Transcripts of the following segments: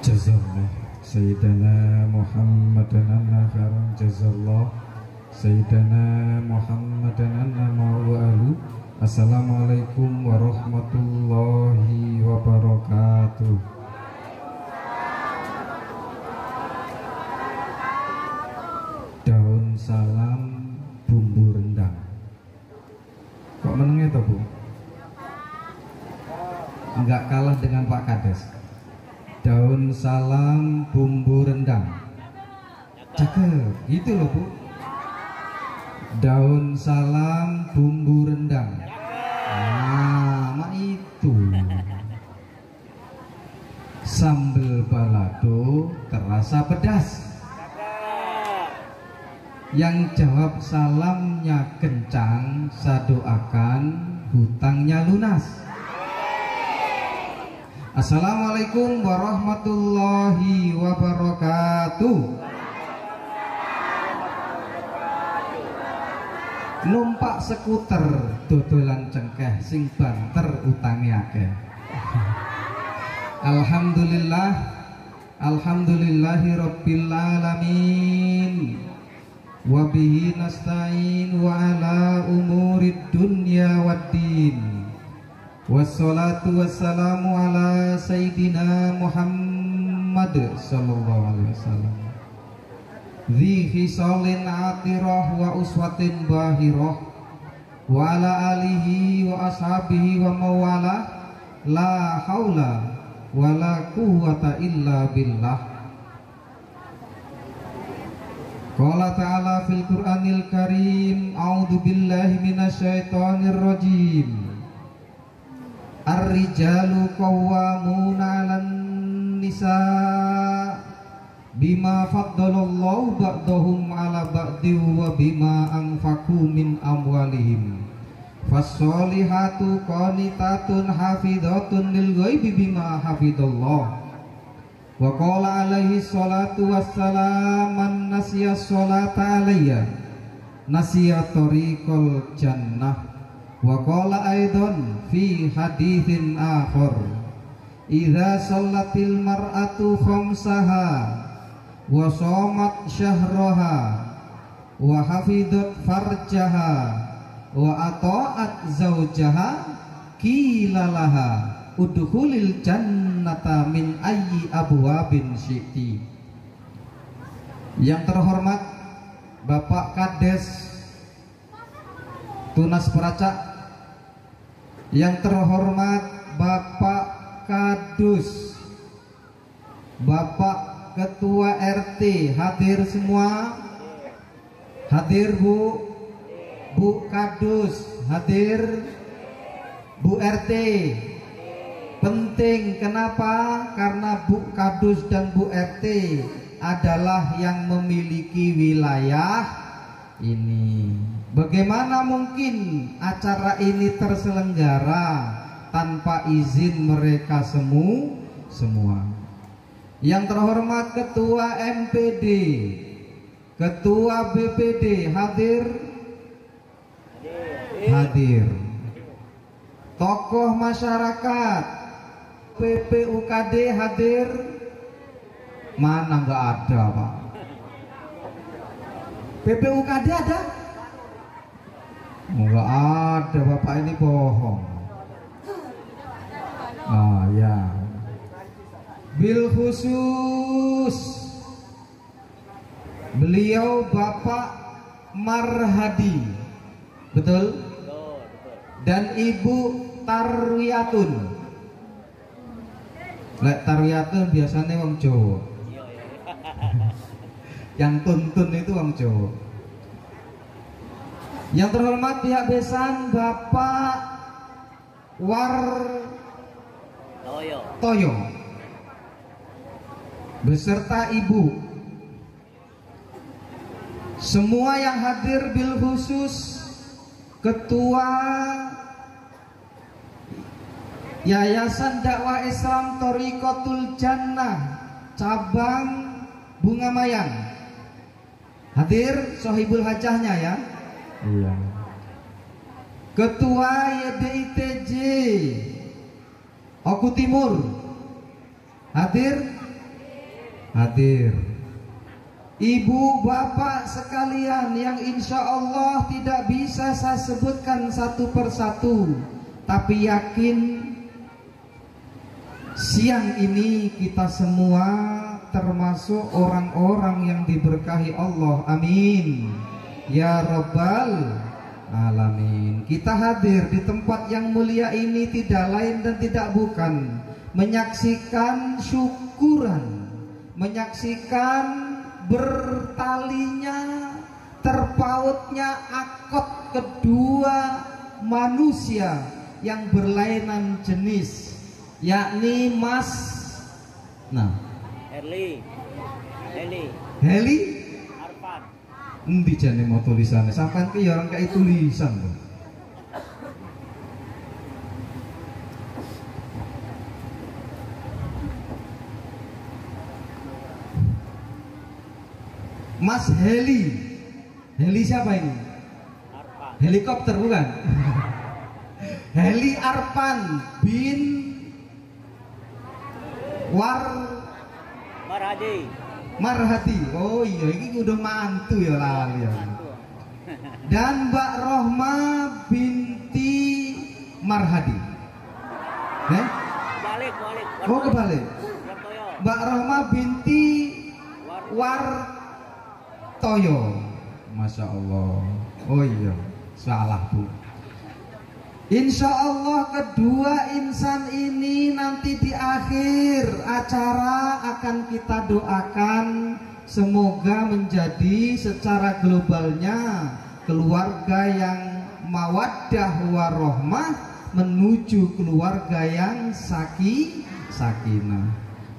Jazallah Sayyidina Muhammadan anna khairan jazallah Sayyidina Muhammadan anna ma'u'alu. Assalamualaikum warahmatullahi wabarakatuh. Daun salam bumbu rendang. Kok menengnya toh Bu? Enggak kalah dengan Pak Kades. Daun salam bumbu rendang. Cakep, gitu loh Bu. Daun salam bumbu rendang. Nah, itu. Sambal balado terasa pedas. Yang jawab salamnya kencang, saya doakan hutangnya lunas. Assalamualaikum warahmatullahi wabarakatuh. Numpak skuter dodolan cengkeh sing banter utange akeh. Alhamdulillah, alhamdulillahi rabbil alamin. Wa bihi nasta'in wa ala umurid dunya waddin. Wassalatu wassalamu ala Sayyidina Muhammad sallallahu alaihi wasallam dhi khisalin atirah wa uswatin bahirah wa ala alihi wa ashabihi wa mawala la haula wa la quwwata illa billah. Qala ta'ala fil Qur'anil Karim, a'udzu billahi minasyaitonir rajim. Ar-rijalu qawwamuna 'alan nisa bima faddalallahu ba'dahum 'ala ba'di wa bima anfaqu min amwalihim. Fas-solihatu qanitatun hafidhatun lil ghaibi bima hafidallah. Wa qala alaihi salatu wassalam, man nasiya sholata alayya nasiya tariqal jannah. Wa qala aidan fi haditsin akhar, idza shallatil mar'atu khamsaha wa shamat syahraha wa hafidhat farjaha wa ata'at zawjaha qila laha udkhulil jannata min ayyi abwabin syi'ti. Yang terhormat Bapak Kades Tunas Peracak, yang terhormat Bapak Kadus, Bapak Ketua RT, hadir semua? Hadir Bu? Bu Kadus hadir? Bu RT penting, kenapa? Karena Bu Kadus dan Bu RT adalah yang memiliki wilayah ini. Bagaimana mungkin acara ini terselenggara tanpa izin mereka semua? Yang terhormat Ketua MPD, Ketua BPD hadir? Hadir. Tokoh masyarakat, PPUKD hadir? Mana nggak ada Pak? PPUKD ada? Enggak ada, Bapak ini bohong. Ah ya. Bil khusus beliau Bapak Marhadi, betul? Dan Ibu Tarwiyatun. Lek Tarwiyatun biasanya wong Jawa. Yang tuntun itu wong Jawa. Yang terhormat pihak besan Bapak Wartoyo beserta Ibu, semua yang hadir, bil khusus Ketua Yayasan Dakwah Islam Thariqatul Jannah cabang Bunga Mayang hadir, sohibul hajahnya ya. Iya. Ketua YDITJ Oku Timur hadir? Hadir. Ibu bapak sekalian yang insya Allah tidak bisa saya sebutkan satu persatu, tapi yakin siang ini kita semua termasuk orang-orang yang diberkahi Allah. Amin ya Rabbal Alamin. Kita hadir di tempat yang mulia ini tidak lain dan tidak bukan menyaksikan syukuran, menyaksikan bertalinya, terpautnya akad kedua manusia yang berlainan jenis, yakni Mas Heli Arfan. endi jane mau tulisannya sampean ki ya orang kayak tulisan tuh. Mas Heli. Heli siapa ini? Arfan. Helikopter bukan? Heli Arfan bin Marhati. Oh iya, ini udah mantu ya lali ya. Dan Mbak Rohma binti Marhadi. Balik. Oh kebalik. Mbak Rohma binti Toyo, Masya Allah. Oh iya, salah Bu. Insya Allah kedua insan ini nanti di akhir acara akan kita doakan semoga menjadi secara globalnya keluarga yang mawaddah warohmah menuju keluarga yang sakinah.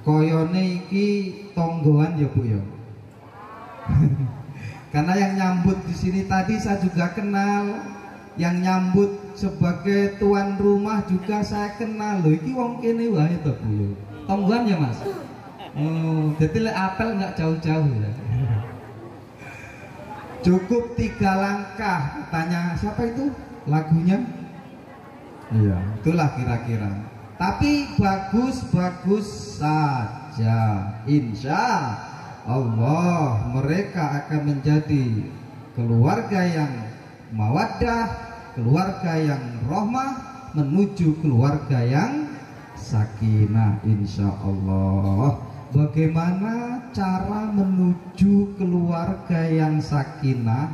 Koyone iki tonggoan ya Bu ya. Karena yang nyambut di sini tadi saya juga kenal, yang nyambut sebagai tuan rumah juga saya kenal loh. Iki wong kene wae to Bu. Tonggoan ya Mas. Oh, jadi apel nggak jauh-jauh ya. Cukup 3 langkah. Tanya siapa itu lagunya? Iya, itulah kira-kira. Tapi bagus-bagus saja. Insya Allah mereka akan menjadi keluarga yang mawaddah, keluarga yang rahmah menuju keluarga yang sakinah insya Allah. Bagaimana cara menuju keluarga yang sakinah?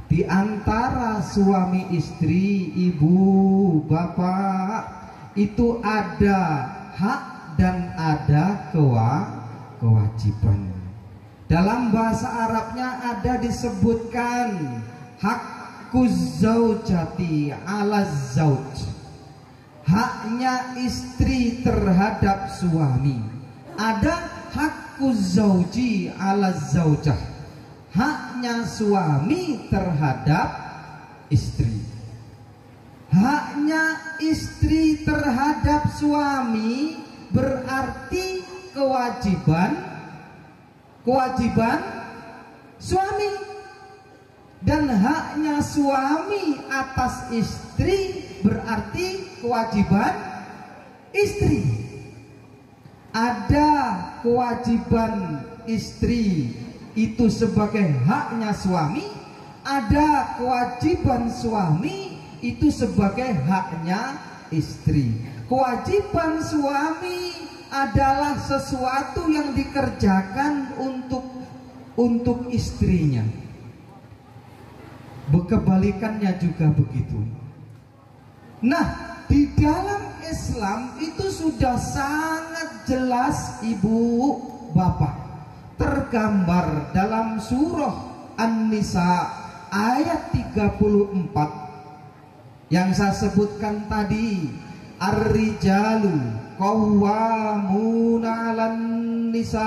Di antara suami istri, ibu, bapak itu ada hak dan ada kewajiban. Dalam bahasa Arabnya ada disebutkan haqquz zaujati 'ala zauj. Haknya istri terhadap suami. Ada haqquz zauji 'ala zaujah. Haknya suami terhadap istri. Haknya istri terhadap suami berarti kewajiban suami, dan haknya suami atas istri berarti kewajiban istri. Ada kewajiban istri itu sebagai haknya suami, ada kewajiban suami itu sebagai haknya istri. Kewajiban suami adalah sesuatu yang dikerjakan untuk istrinya. Kebalikannya juga begitu. Nah, di dalam Islam itu sudah sangat jelas ibu bapak, tergambar dalam surah An-Nisa ayat 34 yang saya sebutkan tadi. Ar-rijalu qawwamuna 'alan nisa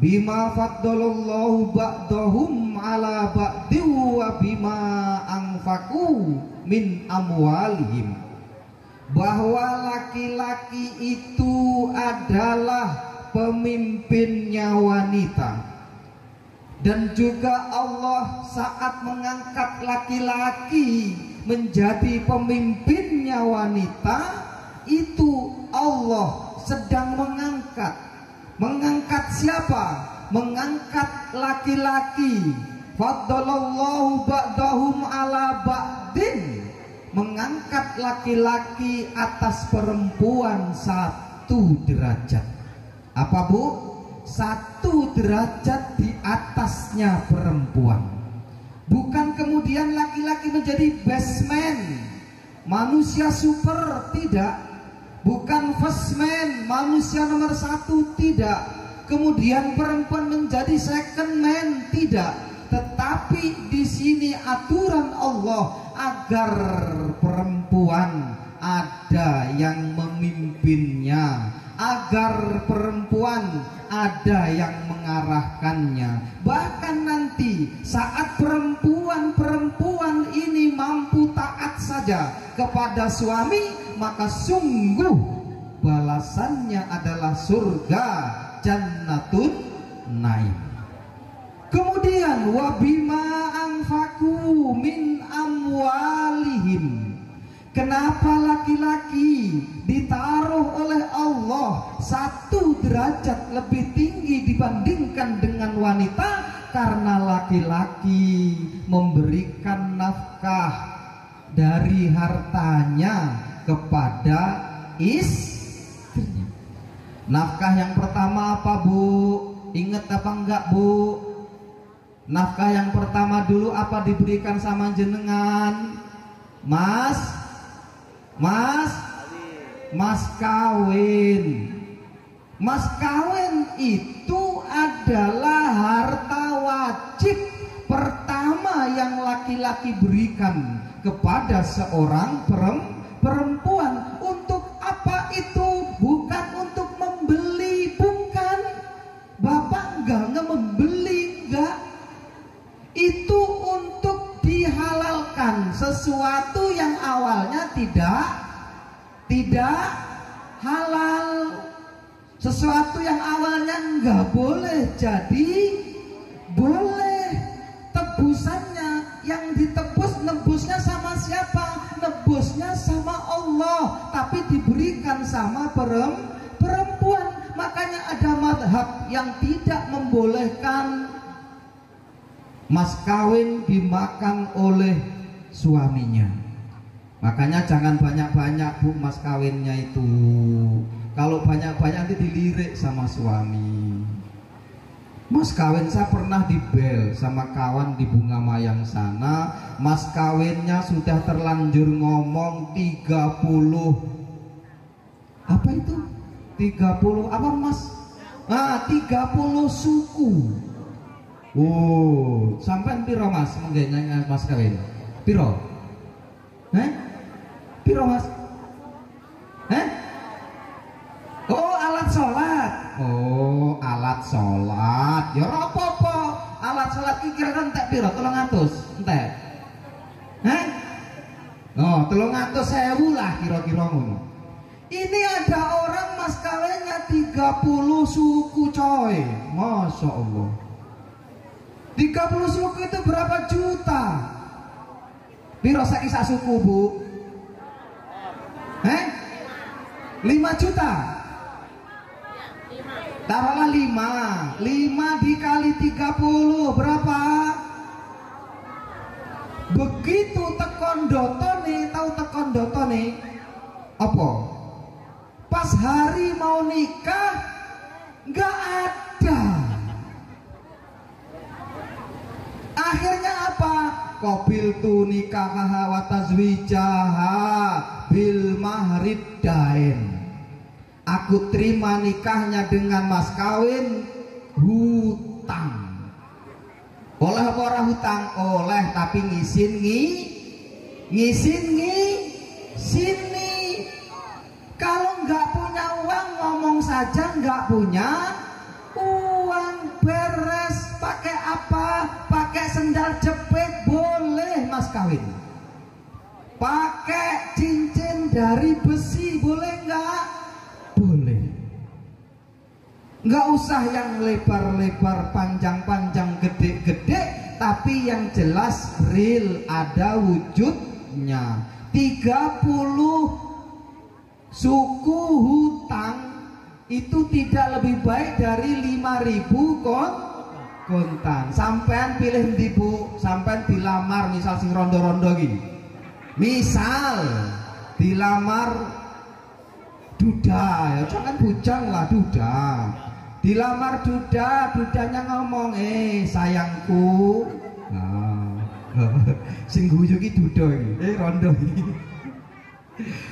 bima faddalallahu ba'dahum 'ala ba'di wa bima anfaqu min amwalihim. Bahwa laki-laki itu adalah pemimpinnya wanita, dan juga Allah saat mengangkat laki-laki menjadi pemimpinnya wanita, itu Allah sedang mengangkat mengangkat laki-laki, faddalallahu ba'dahum ala ba'din, mengangkat laki-laki atas perempuan 1 derajat. Apa Bu? 1 derajat di atasnya perempuan. Bukan kemudian laki-laki menjadi best man, manusia super, tidak. Bukan first man, manusia nomor 1, tidak. Kemudian perempuan menjadi second man, tidak. Tetapi di sini aturan Allah agar perempuan ada yang memimpinnya, agar perempuan ada yang mengarahkannya. Bahkan nanti saat perempuan ini mampu taat saja kepada suami, maka sungguh balasannya adalah surga jannatun naim. Kemudian wabima anfaku min amwalihim, kenapa laki-laki ditaruh oleh Allah 1 derajat lebih tinggi dibandingkan dengan wanita? Karena laki-laki memberikan nafkah dari hartanya kepada istrinya. Nafkah yang pertama apa Bu? Ingat apa enggak Bu? Nafkah yang pertama dulu apa diberikan sama jenengan? Mas kawin. Mas kawin itu adalah harta wajib pertama yang laki-laki berikan kepada seorang perempuan. Untuk apa itu? Bukan untuk membeli, bukan. Bapak enggak membeli, enggak. Itu untuk dihalalkan sesuatu yang awalnya tidak halal. Sesuatu yang awalnya enggak boleh jadi boleh. Tebusannya yang ditebus, nebusnya sama siapa? Nebusnya sama Allah, tapi diberikan sama perempuan. Makanya ada madhab yang tidak membolehkan mas kawin dimakan oleh suaminya. Makanya jangan banyak-banyak Bu mas kawinnya itu. Kalau banyak-banyak nanti dilirik sama suami. Mas kawin saya pernah dibel sama kawan di Bunga Mayang sana. Mas kawinnya sudah terlanjur ngomong 30. Apa itu? 30 apa Mas? 30 suku. Oh, sampai piro Mas menggenya mas kawin? Piro? Piro Mas? Oh, alat sholat. Oh, alat sholat. Ya apa-apa. Alat sholat iki kira entek piro? 300. Entek. Oh, 300.000 lah kira-kira ngono. Ini ada orang mas kawinnya 30 suku coy. Masya Allah. 30 suku itu berapa juta? Piro saiki sak suku Bu? 5 juta? Taruhlah 5 dikali 30 berapa? Begitu tekon dotone, tahu tekon dotone apa? Pas hari mau nikah nggak ada. Akhirnya apa? Qabiltu nikahaha wa tazwijaha bil mahrid dain. Aku terima nikahnya dengan mas kawin hutang. Oleh apa ora hutang? Oleh, tapi sini. Kalau nggak punya uang ngomong saja nggak punya uang. Beres. Pakai apa? Pakai sendal jepit boleh mas kawin. Pakai cincin dari besi boleh nggak? Boleh. Nggak usah yang lebar-lebar, panjang-panjang, gede-gede, tapi yang jelas real, ada wujudnya. 30 suku hutang itu tidak lebih baik dari 5.000 kontan. Sampean pilih ndi Bu? Sampean dilamar misal sing rondo-rondo iki. Misal dilamar duda, ya jangan bujang lah, duda. Dilamar duda, dudanya ngomong, sayangku. Nah, sing guyu iki duda iki, rondo iki.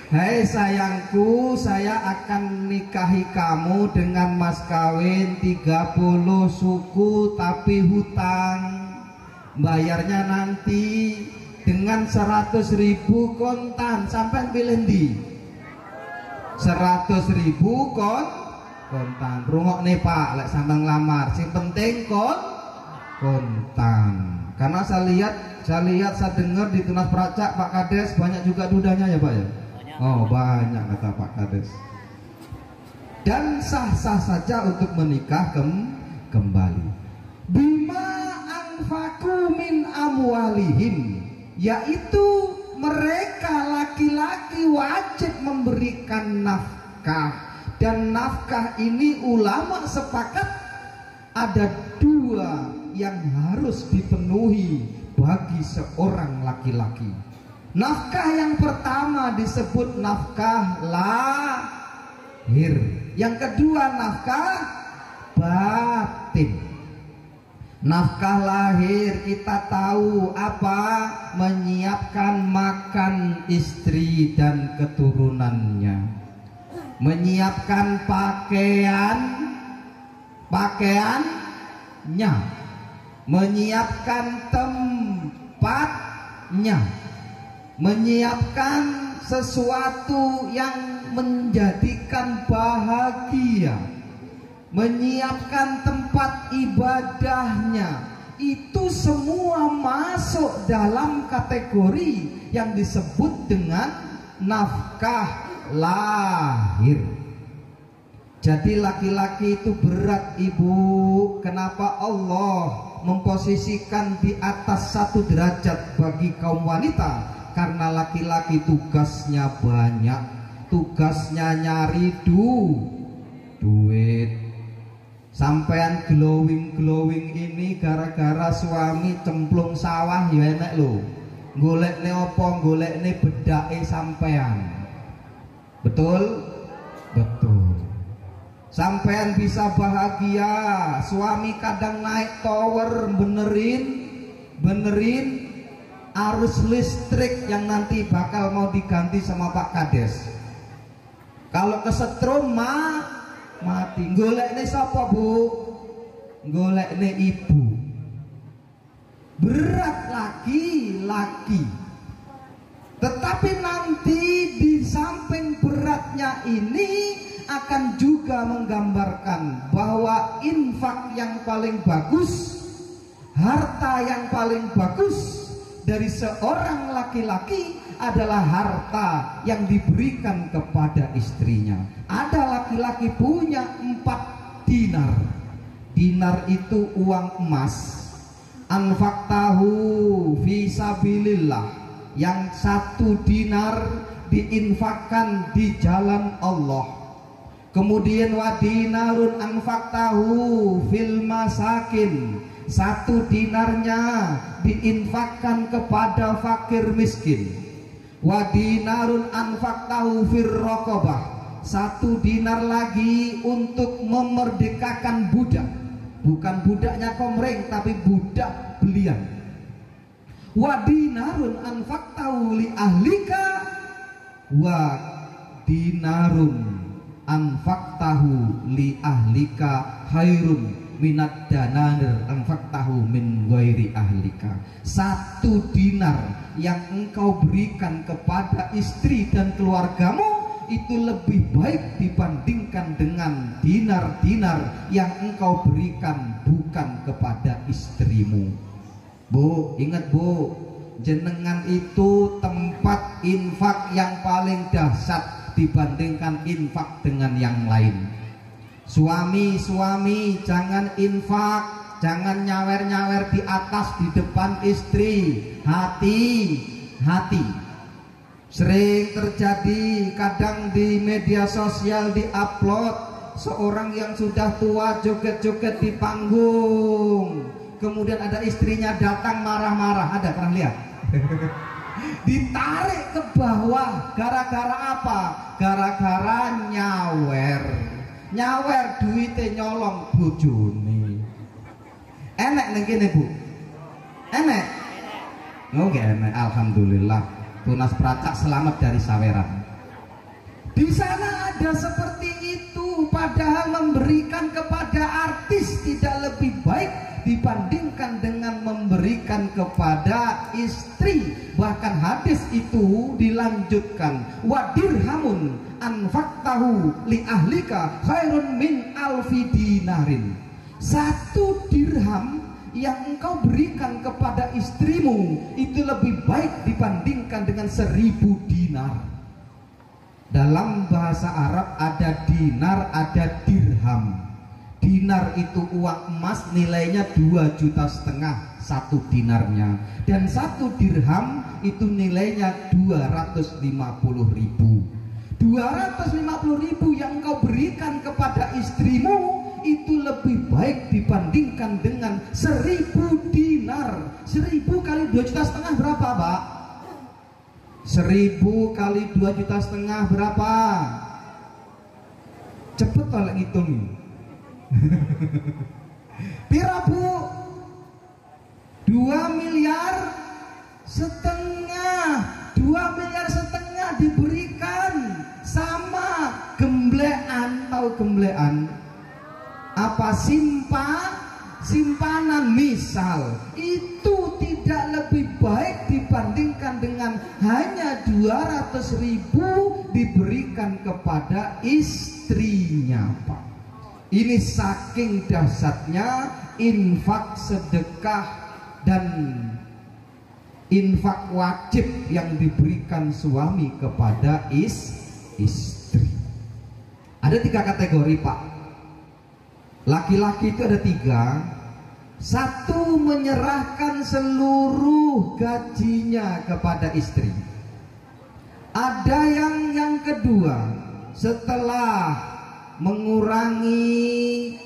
Hei sayangku, saya akan nikahi kamu dengan mas kawin 30 suku tapi hutang. Bayarnya nanti dengan 100.000 kontan. Sampai pilih di 100.000 kontan. Rungok nih Pak, lek sampean lamar, sing penting kontan. Karena saya dengar di Tunas Pracak Pak Kades banyak juga dudanya ya Pak ya. Oh banyak kata Pak Kades. Dan sah-sah saja untuk menikah kembali. Bima anfaku min amwalihim, yaitu mereka laki-laki wajib memberikan nafkah. Dan nafkah ini ulama sepakat ada 2 yang harus dipenuhi bagi seorang laki-laki. Nafkah yang pertama disebut nafkah lahir, yang kedua nafkah batin. Nafkah lahir kita tahu apa? Menyiapkan makan istri dan keturunannya, menyiapkan pakaiannya, menyiapkan tempatnya, menyiapkan sesuatu yang menjadikan bahagia, menyiapkan tempat ibadahnya. Itu semua masuk dalam kategori yang disebut dengan nafkah lahir. Jadi laki-laki itu berat Ibu. Kenapa Allah memposisikan di atas 1 derajat bagi kaum wanita? Karena laki-laki tugasnya banyak, tugasnya nyari duit. Sampean glowing ini gara-gara suami cemplung sawah ya enak lho. Golekne apa? Golekne bedake sampean. Betul? Betul. Sampean bisa bahagia, suami kadang naik tower benerin arus listrik yang nanti bakal mau diganti sama Pak Kades. Kalau kesetrum mati. Golekne sapa Bu? Golekne ibu. Berat laki-laki. Tetapi nanti di samping beratnya ini akan juga menggambarkan bahwa infak yang paling bagus, harta yang paling bagus dari seorang laki-laki adalah harta yang diberikan kepada istrinya. Ada laki-laki punya 4 dinar. Dinar itu uang emas. Anfaqtahu fi sabilillah. Yang 1 dinar diinfakkan di jalan Allah. Kemudian wa dinarun anfaqtahu fil masakin. 1 dinarnya diinfakkan kepada fakir miskin. Wa dinarun anfaqtahu fir raqabah. 1 dinar lagi untuk memerdekakan budak. Bukan budaknya komreng tapi budak belian. Wa dinarun anfaqtahu li ahlika wa dinarun anfaqtahu li ahlika khairun minad dananir anfaqtahu min ghairi ahlika. 1 dinar yang engkau berikan kepada istri dan keluargamu itu lebih baik dibandingkan dengan dinar-dinar yang engkau berikan bukan kepada istrimu. Bu, ingat Bu, jenengan itu tempat infak yang paling dahsyat dibandingkan infak dengan yang lain. Suami jangan infak, jangan nyawer-nyawer di atas di depan istri. Hati-hati. Sering terjadi kadang di media sosial diupload seorang yang sudah tua joget-joget di panggung, kemudian ada istrinya datang marah-marah, ada pernah lihat? Ditarik ke bawah gara-gara apa? Gara-gara nyawer duitnya nyolong bojone. Enek ning kene Bu? Enek? Oh gak enek, alhamdulillah. Tunas Pracak selamat dari saweran. Di sana ada seperti itu, padahal memberikan kepada artis tidak lebih baik dibandingkan dengan memberikan kepada istri. Bahkan hadis itu dilanjutkan, wa dirhamun anfaqtahu li ahlika khairun min alfi dinarin. 1 dirham yang engkau berikan kepada istrimu itu lebih baik dibandingkan dengan 1000 dinar. Dalam bahasa Arab ada dinar, ada dirham. Dinar itu uang emas, nilainya 2,5 juta 1 dinarnya, dan 1 dirham itu nilainya 250.000. 250.000 yang engkau berikan kepada istrimu itu lebih baik dibandingkan dengan 1000 dinar. 1000 kali 2,5 juta berapa, Pak? 1000 kali 2,5 juta berapa? Cepet tolak hitung. Pira Bu? 2,5 miliar. 2,5 miliar diberikan sama gemblean. Tahu gemblean? Apa? Simpanan misal. Itu tidak lebih baik dibandingkan dengan hanya 200.000 diberikan kepada istrinya, Pak. Ini saking dahsyatnya infak sedekah dan infak wajib yang diberikan suami kepada istri. Ada 3 kategori, Pak. Laki-laki itu ada 3. 1, menyerahkan seluruh gajinya kepada istri. Ada yang kedua, setelah mengurangi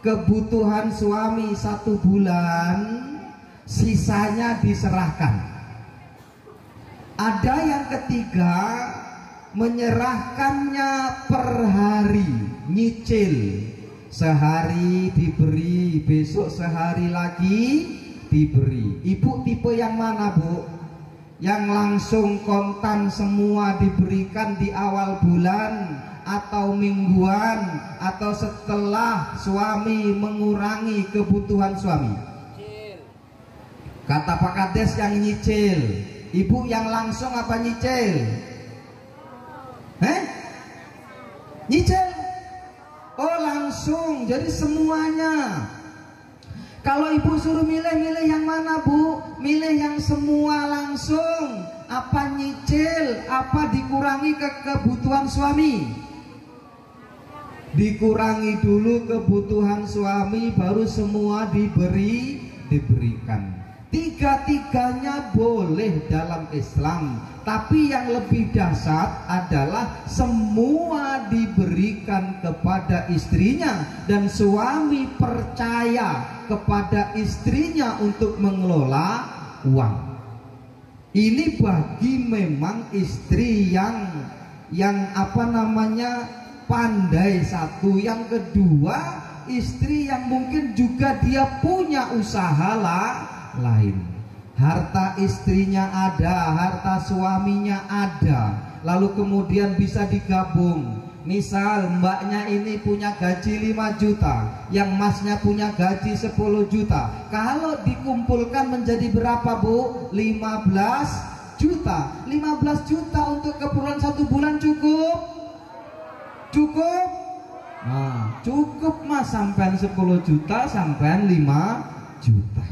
kebutuhan suami 1 bulan, sisanya diserahkan. Ada yang ketiga, menyerahkannya per hari, nyicil. Sehari diberi, besok sehari lagi diberi. Ibu tipe yang mana, Bu? Yang langsung kontan semua diberikan di awal bulan, atau mingguan, atau setelah suami mengurangi kebutuhan suami? Kata Pak Kades yang nyicil. Ibu yang langsung apa nyicil? Nyicil? Oh langsung, jadi semuanya. Kalau ibu suruh milih yang mana, Bu? Milih yang semua langsung, apa nyicil, apa dikurangi kebutuhan suami? Dikurangi dulu kebutuhan suami, baru semua diberikan. 3-tiganya boleh dalam Islam, tapi yang lebih dahsyat adalah semua diberikan kepada istrinya dan suami percaya kepada istrinya untuk mengelola uang. Ini bagi memang istri yang pandai. 1, yang kedua, istri yang mungkin juga dia punya usaha lain. Harta istrinya ada, harta suaminya ada, lalu kemudian bisa digabung. Misal mbaknya ini punya gaji 5 juta, yang masnya punya gaji 10 juta. Kalau dikumpulkan menjadi berapa, Bu? 15 juta. 15 juta untuk keperluan 1 bulan cukup? Cukup? Nah, cukup Mas, sampean 10 juta, sampean 5 juta.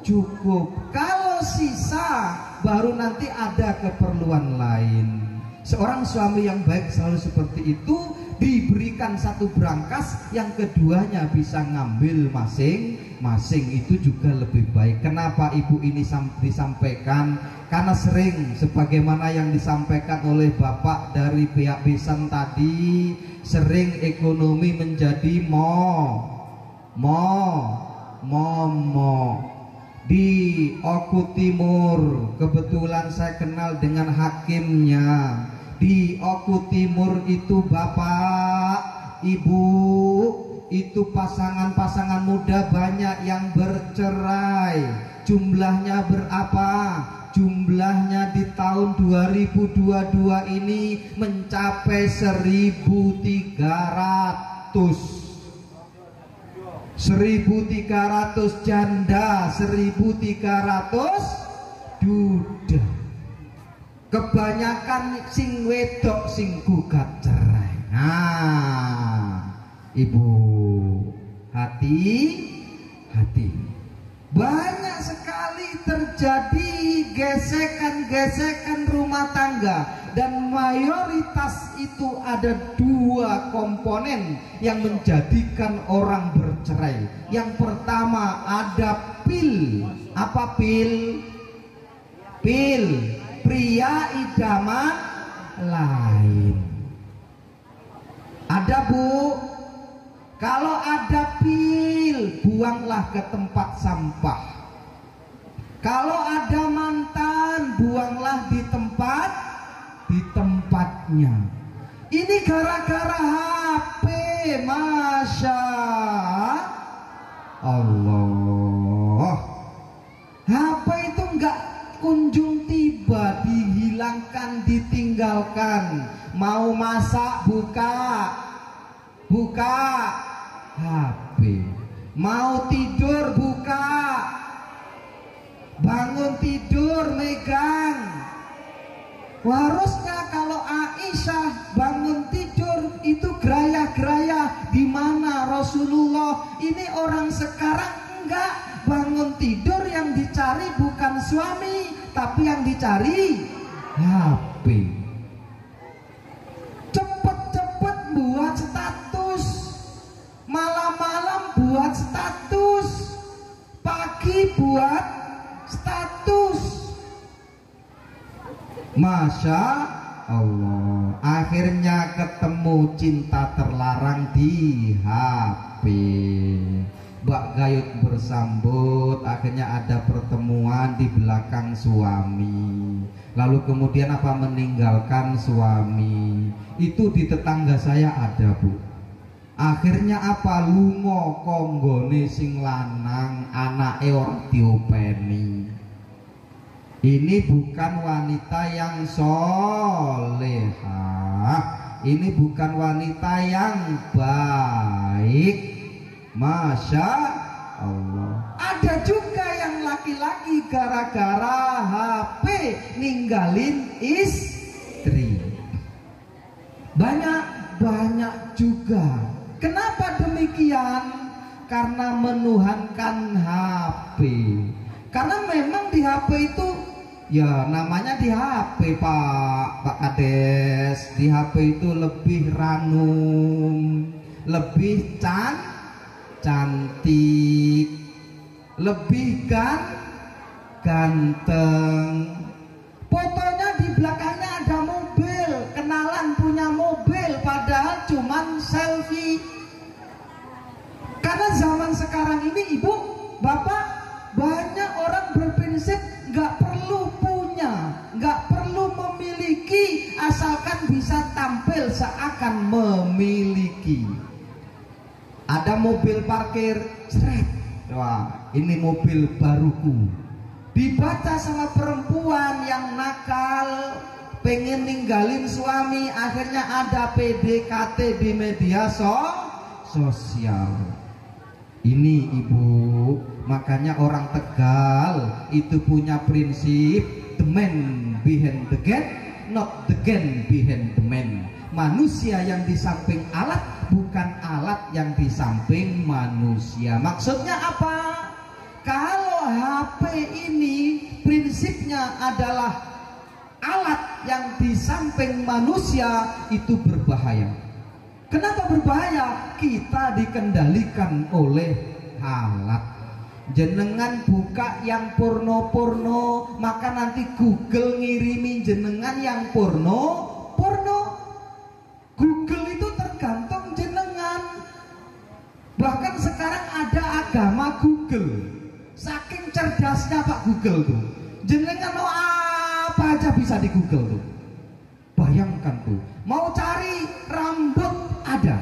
Cukup. Kalau sisa baru nanti ada keperluan lain. Seorang suami yang baik selalu seperti itu, diberikan satu brankas, yang keduanya bisa ngambil masing-masing, itu juga lebih baik. Kenapa ibu ini disampaikan? Karena sering sebagaimana yang disampaikan oleh bapak dari pihak besan tadi, sering ekonomi menjadi di Oku Timur. Kebetulan saya kenal dengan hakimnya. Di Oku Timur itu bapak, ibu, itu pasangan-pasangan muda banyak yang bercerai. Jumlahnya berapa? Jumlahnya di tahun 2022 ini mencapai 1.300 janda, 1.300 duda. Kebanyakan sing wedok sing gugat cerai. Nah, ibu, hati-hati. Banyak sekali terjadi gesekan-gesekan rumah tangga, dan mayoritas itu ada dua komponen yang menjadikan orang bercerai. Yang pertama ada pil. Apa pil? Pil, pria idaman lain. Ada bu? Kalau ada pil, buanglah ke tempat sampah. Kalau ada mantan, buanglah di tempatnya. Ini gara-gara HP, Masya Allah. HP itu enggak kunjung tiba, dihilangkan, ditinggalkan. Mau masak, buka HP. Mau tidur, buka. Bangun tidur, megang. Harusnya kalau Aisyah bangun tidur itu gerayah-gerayah. Di mana Rasulullah? Ini orang sekarang enggak. Bangun tidur yang dicari bukan suami, tapi yang dicari HP. Cepet-cepet buat status, malam-malam buat status, pagi buat status. Masya Allah, akhirnya ketemu cinta terlarang di HP. Mbak Gayut bersambut, akhirnya ada pertemuan di belakang suami. Lalu kemudian apa? Meninggalkan suami. Itu di tetangga saya ada bu. Akhirnya apa? Lungo konggone sing lanang, anake ora diopeni. Ini bukan wanita yang solehah. Ini bukan wanita yang baik. Masya Allah. Ada juga yang laki-laki gara-gara HP ninggalin istri. Banyak juga. Kenapa demikian? Karena menuhankan HP. Karena memang di HP itu, ya namanya di HP Pak Kades, di HP itu lebih ranum, lebih cantik, lebih ganteng. Fotonya di belakangnya ada mobil, kenalan punya mobil, padahal cuman selfie. Karena zaman sekarang ini ibu, bapak, banyak orang berprinsip nggak perlu punya, nggak perlu memiliki, asalkan bisa tampil seakan memiliki. Ada mobil parkir, seret. Wah, ini mobil baruku. Dibaca sama perempuan yang nakal, pengen ninggalin suami, akhirnya ada PDKT di media sosial. Ini ibu, makanya orang Tegal itu punya prinsip the man behind the gate, not the gate behind the man. Manusia yang di samping alat, bukan alat yang di samping manusia. Maksudnya apa? Kalau HP ini prinsipnya adalah alat yang di samping manusia, itu berbahaya. Kenapa berbahaya? Kita dikendalikan oleh alat. Jenengan buka yang porno-porno, maka nanti Google ngirimi jenengan yang porno. Google itu tergantung jenengan. Bahkan sekarang ada agama Google. Saking cerdasnya Pak Google tuh. Jenengan mau apa aja bisa di Google tuh. Bayangkan tuh, mau cari rambut ada,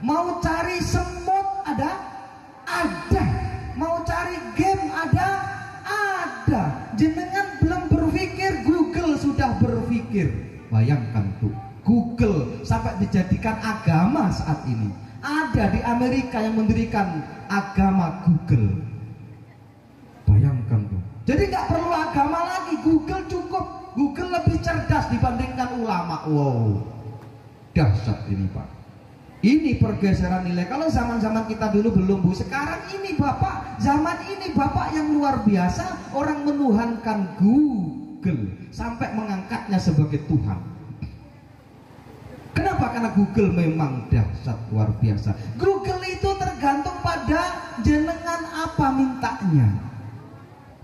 mau cari semut ada, mau cari game ada. Jenengan belum berpikir, Google sudah berpikir. Bayangkan tuh, Google sampai dijadikan agama saat ini. Ada di Amerika yang mendirikan agama Google. Bayangkan tuh. Jadi nggak perlu agama lagi, Google cukup. Google lebih cerdas dibandingkan ulama. Wow, dahsyat ini Pak. Ini pergeseran nilai. Kalau zaman-zaman kita dulu belum, Bu. Sekarang ini Bapak, zaman ini Bapak yang luar biasa. Orang menuhankan Google sampai mengangkatnya sebagai Tuhan. Kenapa? Karena Google memang dahsyat luar biasa. Google itu tergantung pada jenengan apa mintanya.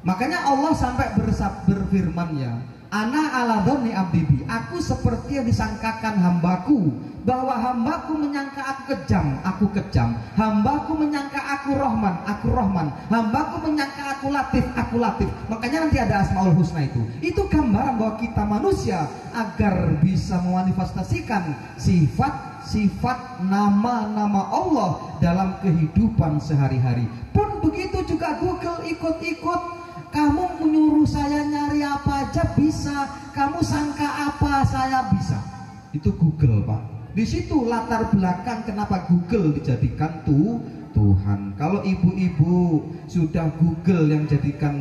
Makanya Allah sampai berfirman ya, Ana ala dhonni abdi, aku seperti yang disangkakan hambaku, bahwa hambaku menyangka aku kejam, hambaku menyangka aku Rahman, hambaku menyangka aku Latif. Makanya nanti ada Asmaul Husna itu gambaran bahwa kita manusia agar bisa memanifestasikan sifat nama-nama Allah dalam kehidupan sehari-hari. Pun begitu juga Google ikut-ikut. Kamu menyuruh saya nyari apa aja bisa, kamu sangka apa saya bisa. Itu Google Pak. Di situ latar belakang kenapa Google dijadikan Tuhan. Kalau ibu-ibu sudah Google yang jadikan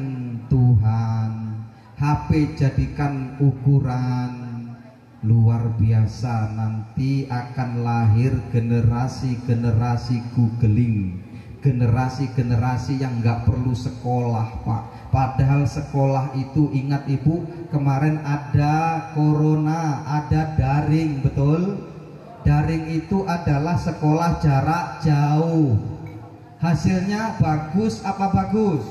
Tuhan, HP jadikan ukuran, luar biasa. Nanti akan lahir generasi-generasi googling, generasi-generasi yang nggak perlu sekolah Pak. Padahal sekolah itu, ingat Ibu, kemarin ada corona, ada daring, betul? Daring itu adalah sekolah jarak jauh. Hasilnya bagus apa bagus?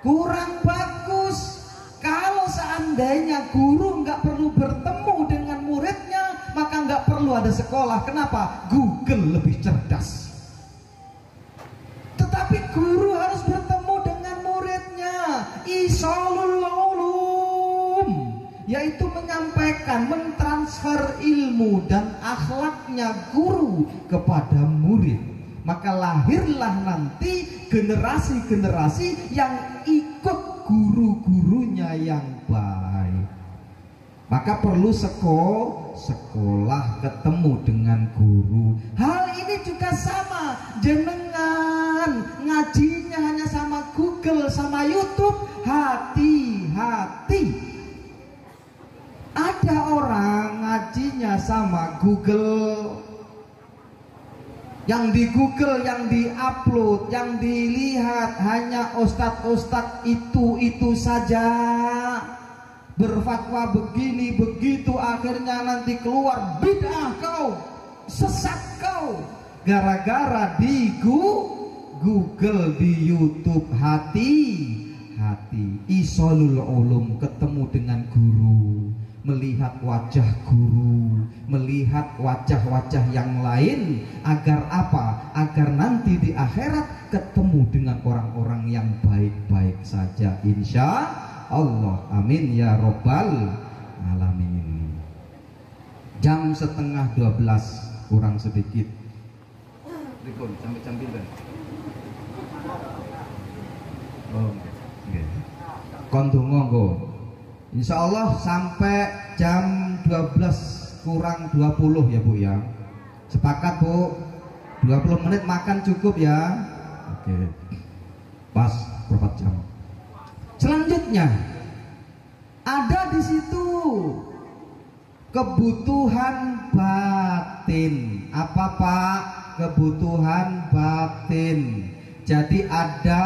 Kurang bagus. Kalau seandainya guru nggak perlu bertemu dengan muridnya, maka nggak perlu ada sekolah. Kenapa? Google lebih cerdas. Tetapi guru harus bertemu dengan muridnya. Isolul ulum, yaitu menyampaikan, mentransfer ilmu dan akhlaknya guru kepada murid. Maka lahirlah nanti generasi-generasi yang ikut guru-gurunya yang baik. Maka perlu sekolah ketemu dengan guru. Hal ini juga sama. Jenengan ngajinya hanya sama Google, sama YouTube. Hati-hati. Ada orang ngajinya sama Google. Yang di Google, yang di upload, yang dilihat hanya ustadz-ustadz itu saja. Berfatwa begini begitu, akhirnya nanti keluar bid'ah kau, sesat kau, gara-gara di Google, di YouTube. Hati-hati. Isolul ulum, ketemu dengan guru, melihat wajah guru, melihat wajah-wajah yang lain. Agar apa? Agar nanti di akhirat ketemu dengan orang-orang yang baik-baik saja, insya Allah. Amin ya robbal alamin. Jam 11:30 kurang sedikit. Rikon sampai jam pinten? Oh, nggih. Kon donga nggo. Insyaallah sampai jam 12 kurang 20 ya Bu ya. Sepakat Bu? 20 menit makan cukup ya. Oke. Pas 4 jam. Selanjutnya ada di situ kebutuhan batin. Apa Pak? Kebutuhan batin. Jadi ada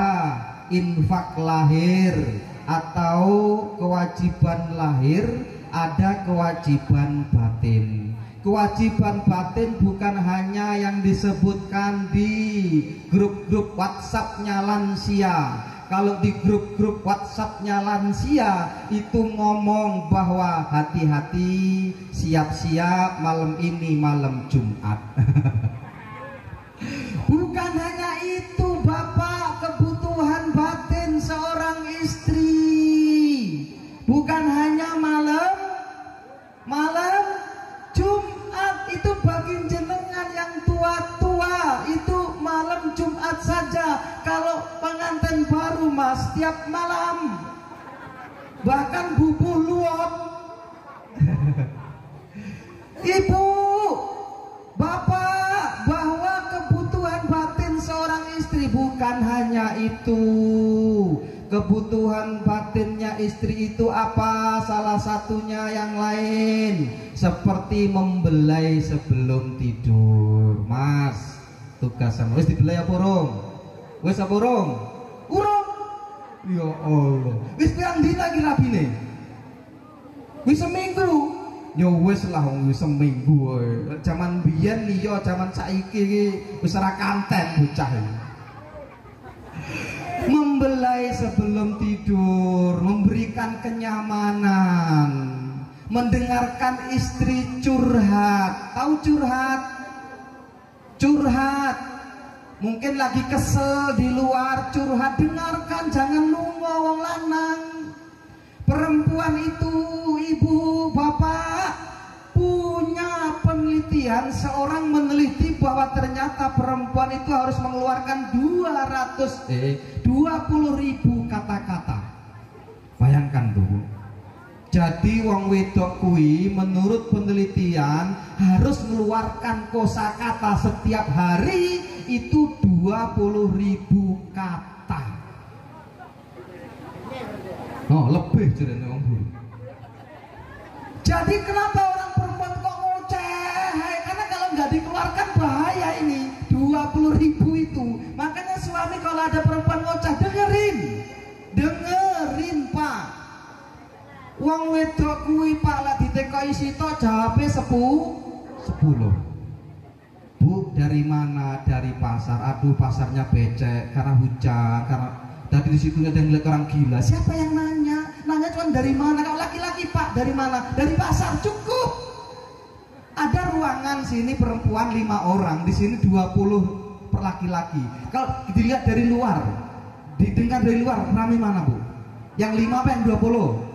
infak lahir atau kewajiban lahir, ada kewajiban batin. Kewajiban batin bukan hanya yang disebutkan di grup-grup WhatsApp-nya lansia. Kalau di grup-grup WhatsApp-nya lansia itu ngomong bahwa hati-hati, siap-siap malam ini malam Jumat. Bukan hanya itu Bapak, kebutuhan batin seorang istri bukan hanya malam Jumat. Itu bagi jenengan yang tua-tua itu malam Jumat saja. Kalau pengantin baru Mas tiap malam, bahkan bubuh luwak. Ibu, Bapak, bahwa kebutuhan batin seorang istri bukan hanya itu. Kebutuhan batinnya istri itu apa? Salah satunya yang lain, seperti membelai sebelum tidur. Mas, tugasan wis dibelai apa urung? Wis apa urung? Urung. Ya Allah. Wis pirang dina iki rabine? Wis seminggu. Ya wis lah wis seminggu wae. Zaman biyen liya, zaman saiki iki wis ora kanten bocah iki. Membelai sebelum tidur, memberikan kenyamanan, mendengarkan istri curhat. Tahu curhat? Curhat. Mungkin lagi kesel di luar, curhat, dengarkan, jangan lunga wong lanang. Perempuan itu, ibu, bapak, punya penelitian. Seorang meneliti bahwa ternyata perempuan itu harus mengeluarkan 20.000 kata-kata. Bayangkan dulu. Jadi wong wedok kui menurut penelitian harus mengeluarkan kosakata setiap hari itu 20.000 kata. Oh, lebih jarene wong guru. Jadi kenapa orang perempuan kok ngoceh? Karena kalau nggak dikeluarkan bahaya ini. 20.000 itu. Makanya suami kalau ada perempuan ngoceh, dengerin Pak. Wong wedok kuwi Pak lak ditekoki sitok jawabe 10. Bu, dari mana? Dari pasar. Aduh, pasarnya becek karena hujan, karena tadi di situ ada yang lihat orang gila. Siapa yang nanya? Nanya cuma dari mana? Kalau laki-laki Pak, dari mana? Dari pasar. Cukup. Ada ruangan sini perempuan 5 orang, di sini 20 per laki-laki. Kalau dilihat dari luar, didengar dari luar, rame mana Bu? Yang 5 apa yang 20?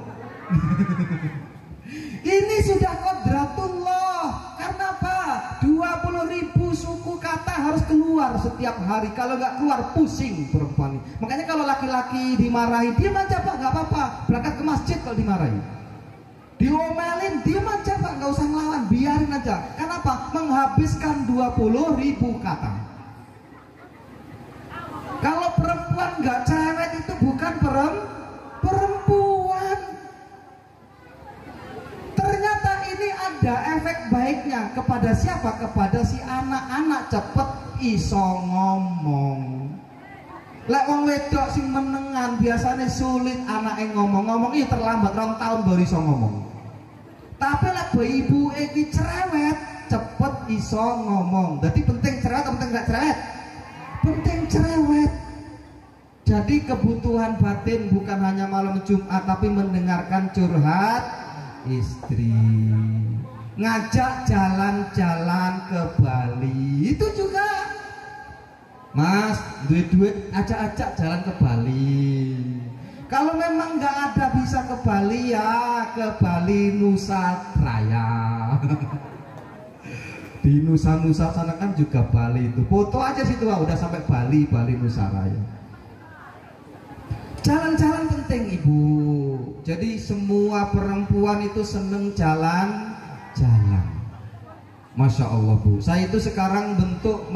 Ini sudah kodratullah. Karena apa? 20.000 suku kata harus keluar setiap hari. Kalau nggak keluar pusing perempuan. Makanya kalau laki-laki dimarahi, diam aja Pak, nggak apa-apa. Berangkat ke masjid kalau dimarahi. Diomelin, diam aja Pak, nggak usah ngelawan, biarin aja. Kenapa? Menghabiskan 20.000 kata. Kalau perempuan nggak cewek itu bukan perempuan. Ternyata ini ada efek baiknya kepada siapa? Kepada si anak-anak cepet iso ngomong. Lek wong wedok sing menengan biasanya sulit anake ngomong ini terlambat 2 tahun baru iso ngomong. Tapi lek ibu iki cerewet cepet iso ngomong. Jadi penting cerewet atau penting gak cerewet? Penting cerewet. Jadi kebutuhan batin bukan hanya malam Jumat tapi mendengarkan curhat istri. Ngajak jalan-jalan ke Bali itu juga. Mas, duit-duit ajak-ajak jalan ke Bali. Kalau memang nggak ada bisa ke Bali ya ke Bali Nusa Raya. Di Nusa sana kan juga Bali itu. Foto aja situ udah sampai Bali Nusa Raya. Jalan-jalan penting Ibu. Jadi semua perempuan itu seneng jalan-jalan. Masya Allah Bu. Saya itu sekarang bentuk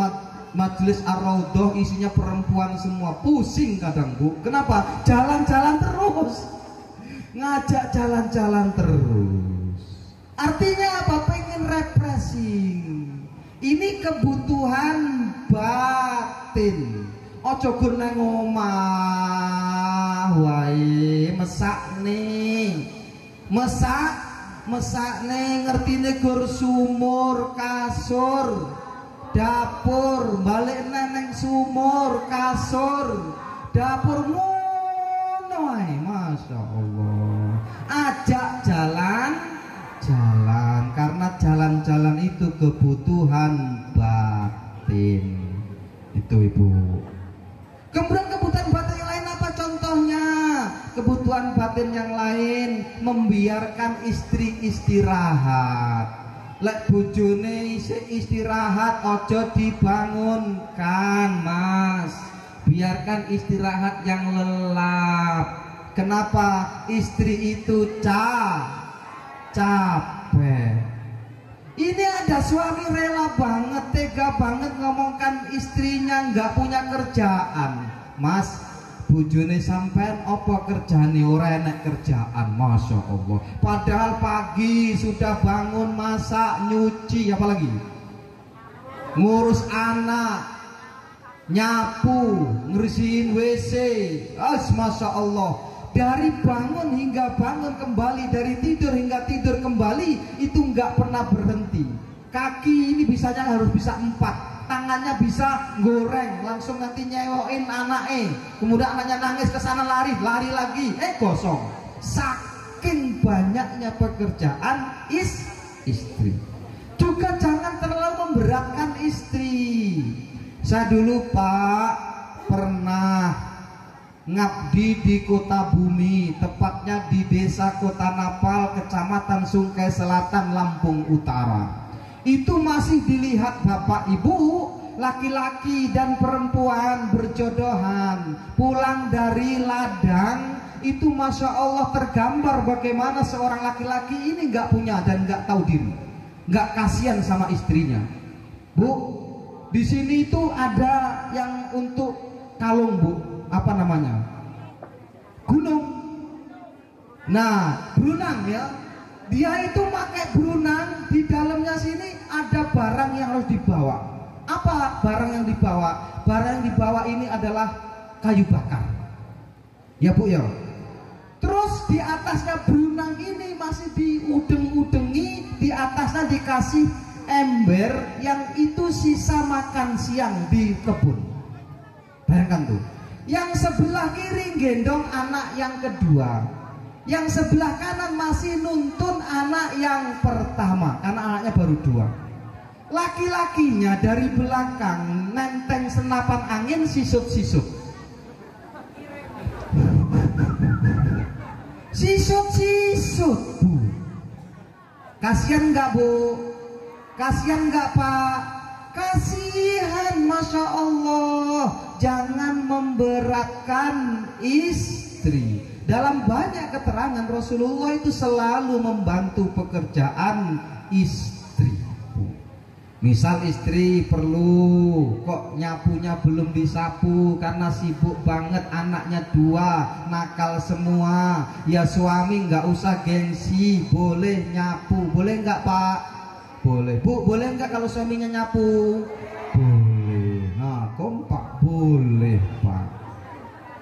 Majelis Ar-Raudhah isinya perempuan semua. Pusing kadang Bu. Kenapa? Jalan-jalan terus. Ngajak jalan-jalan terus. Artinya apa? Pengen refreshing. Ini kebutuhan batin. Ojo gur nang omah wae mesak nih. mesakne ngertine gur sumur, kasur, dapur, balik neng sumur, kasur, dapur ngono ae, masya Allah. Ajak jalan karena jalan-jalan itu kebutuhan batin. Itu Ibu. Kemudian kebutuhan batin yang lain apa contohnya? Kebutuhan batin yang lain membiarkan istri istirahat. Lek bojone isih istirahat ojo dibangunkan, Mas. Biarkan istirahat yang lelap. Kenapa? Istri itu capek. Ini ada suami rela banget, tega banget ngomongkan istrinya nggak punya kerjaan. Mas, bojone sampean apa kerjane? Ora enek kerjaan, masya Allah. Padahal pagi sudah bangun, masak, nyuci, apalagi ngurus anak, nyapu, ngersihin WC. Masya Allah. Dari bangun hingga bangun kembali, dari tidur hingga tidur kembali, itu nggak pernah berhenti. Kaki ini bisanya harus bisa 4, tangannya bisa goreng, langsung nanti nyewokin anaknya, kemudian anaknya nangis ke sana lari lagi, kosong. Saking banyaknya pekerjaan istri. Juga jangan terlalu memberatkan istri. Saya dulu Pak pernah ngabdi di Kota Bumi, tepatnya di Desa Kota Napal, Kecamatan Sungkai Selatan, Lampung Utara. Itu masih dilihat Bapak Ibu, laki-laki dan perempuan berjodohan, pulang dari ladang, itu Masya Allah tergambar bagaimana seorang laki-laki ini nggak punya dan nggak tahu diri, nggak kasihan sama istrinya. Bu, di sini itu ada yang untuk kalung Bu, apa namanya? Gunung. Nah, brunang ya. Dia itu pakai brunang, di dalamnya sini ada barang yang harus dibawa. Apa barang yang dibawa? Barang yang dibawa ini adalah kayu bakar. Ya Bu ya. Terus di atasnya brunang ini masih diudeng-udengi, di atasnya dikasih ember yang itu sisa makan siang di kebun. Bayangkan tuh. Yang sebelah kiri gendong anak yang kedua, yang sebelah kanan masih nuntun anak yang pertama karena anaknya baru 2. Laki-lakinya dari belakang nenteng senapan angin sisut-sisut. Sisut-sisut Bu. Kasihan nggak Bu? Kasihan nggak Pak? Kasihan, Masya Allah. Jangan memberatkan istri. Dalam banyak keterangan Rasulullah itu selalu membantu pekerjaan istri. Misal istri perlu kok nyapunya belum disapu karena sibuk banget, anaknya 2 nakal semua, ya suami nggak usah gengsi, boleh nyapu. Boleh nggak Pak? Boleh. Bu, boleh nggak kalau suaminya nyapu? Boleh. Nah, kompak. Boleh Pak.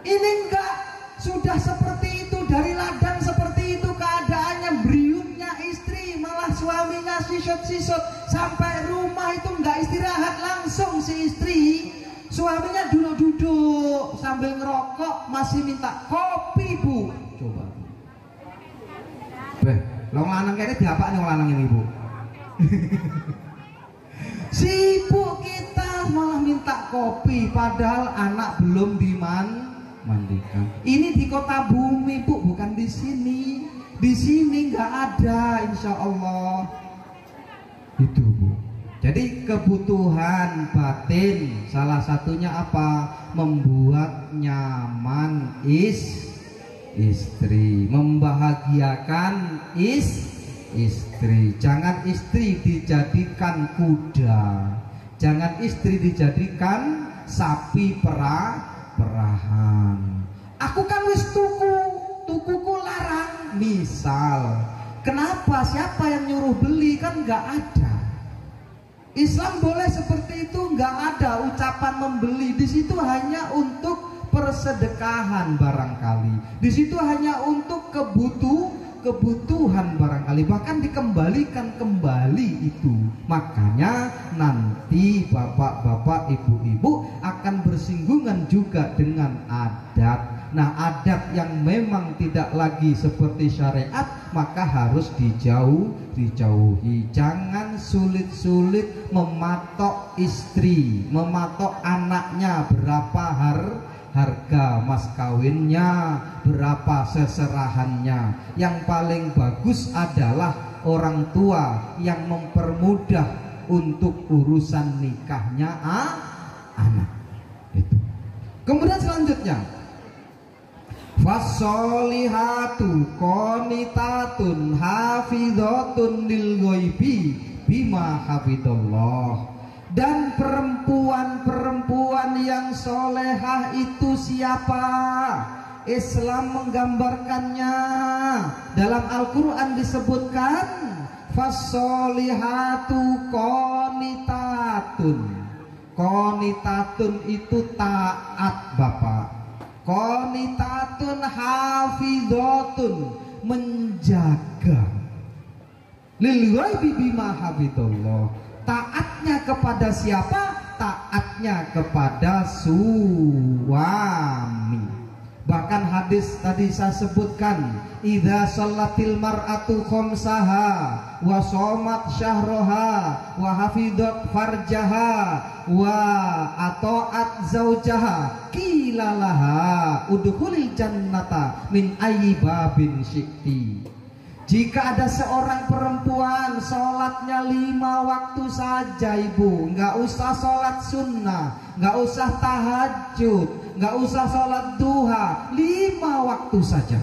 Ini enggak, sudah seperti itu, dari ladang seperti itu keadaannya, beriutnya istri, malah suaminya sisut-sisut. Sampai rumah itu enggak istirahat, langsung si istri, suaminya duduk-duduk sambil ngerokok, masih minta kopi Bu. Coba beh, long lanang kayaknya diapa nih long lanang ini Bu. Sibuk kita malah minta kopi, padahal anak belum dimandikan. Ini di Kota Bumi Bu, bukan di sini. Di sini nggak ada, insya Allah. Itu Bu. Jadi kebutuhan batin salah satunya apa? Membuat nyaman istri, membahagiakan istri. Jangan istri dijadikan kuda, jangan istri dijadikan sapi perahan. Aku kan wis tukuku larang misal. Kenapa? Siapa yang nyuruh beli? Kan nggak ada. Islam boleh seperti itu, nggak ada ucapan membeli. Di situ hanya untuk persedekahan barangkali. Di situ hanya untuk kebutuhan barangkali, bahkan dikembalikan kembali itu. Makanya nanti bapak-bapak, ibu-ibu akan bersinggungan juga dengan adat. Nah, adat yang memang tidak lagi seperti syariat maka harus dijauhi. Jangan sulit-sulit mematok istri, mematok anaknya berapa harga mas kawinnya, berapa seserahannya. Yang paling bagus adalah orang tua yang mempermudah untuk urusan nikahnya anak. Itu. Kemudian selanjutnya, fasolihatu qonitatun hafidhatun lil ghaibi bima hafidallah. Dan perempuan-perempuan yang solehah itu siapa? Islam menggambarkannya. Dalam Al-Quran disebutkan fasolihatu qonitatun. Qonitatun itu taat, Bapak. Qonitatun hafidhatun, menjaga. Lil ghaibi bima hafidallah. Taatnya kepada siapa? Taatnya kepada suami. Bahkan hadis tadi saya sebutkan, idza shallatil mar'atu khamsaha wa shamat syahraha wa hafidhat farjaha wa ata'at zaujaha qila laha udkhulil jannata min ayyi babin syi'ti. Jika ada seorang perempuan sholatnya 5 waktu saja, ibu, nggak usah sholat sunnah, nggak usah tahajud, nggak usah sholat duha, 5 waktu saja.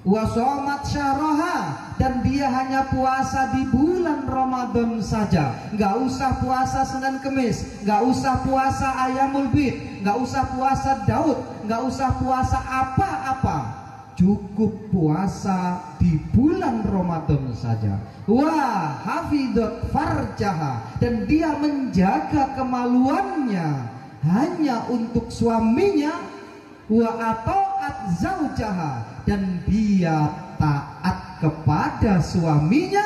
Wasomat syahroha, dan dia hanya puasa di bulan Ramadan saja, nggak usah puasa Senin Kemis, nggak usah puasa Ayamul Bid, nggak usah puasa Daud, nggak usah puasa apa-apa. Cukup puasa di bulan Ramadan saja. Wah, hafidhat farjaha, dan dia menjaga kemaluannya hanya untuk suaminya. Wa ata'at zaujaha, dan dia taat kepada suaminya.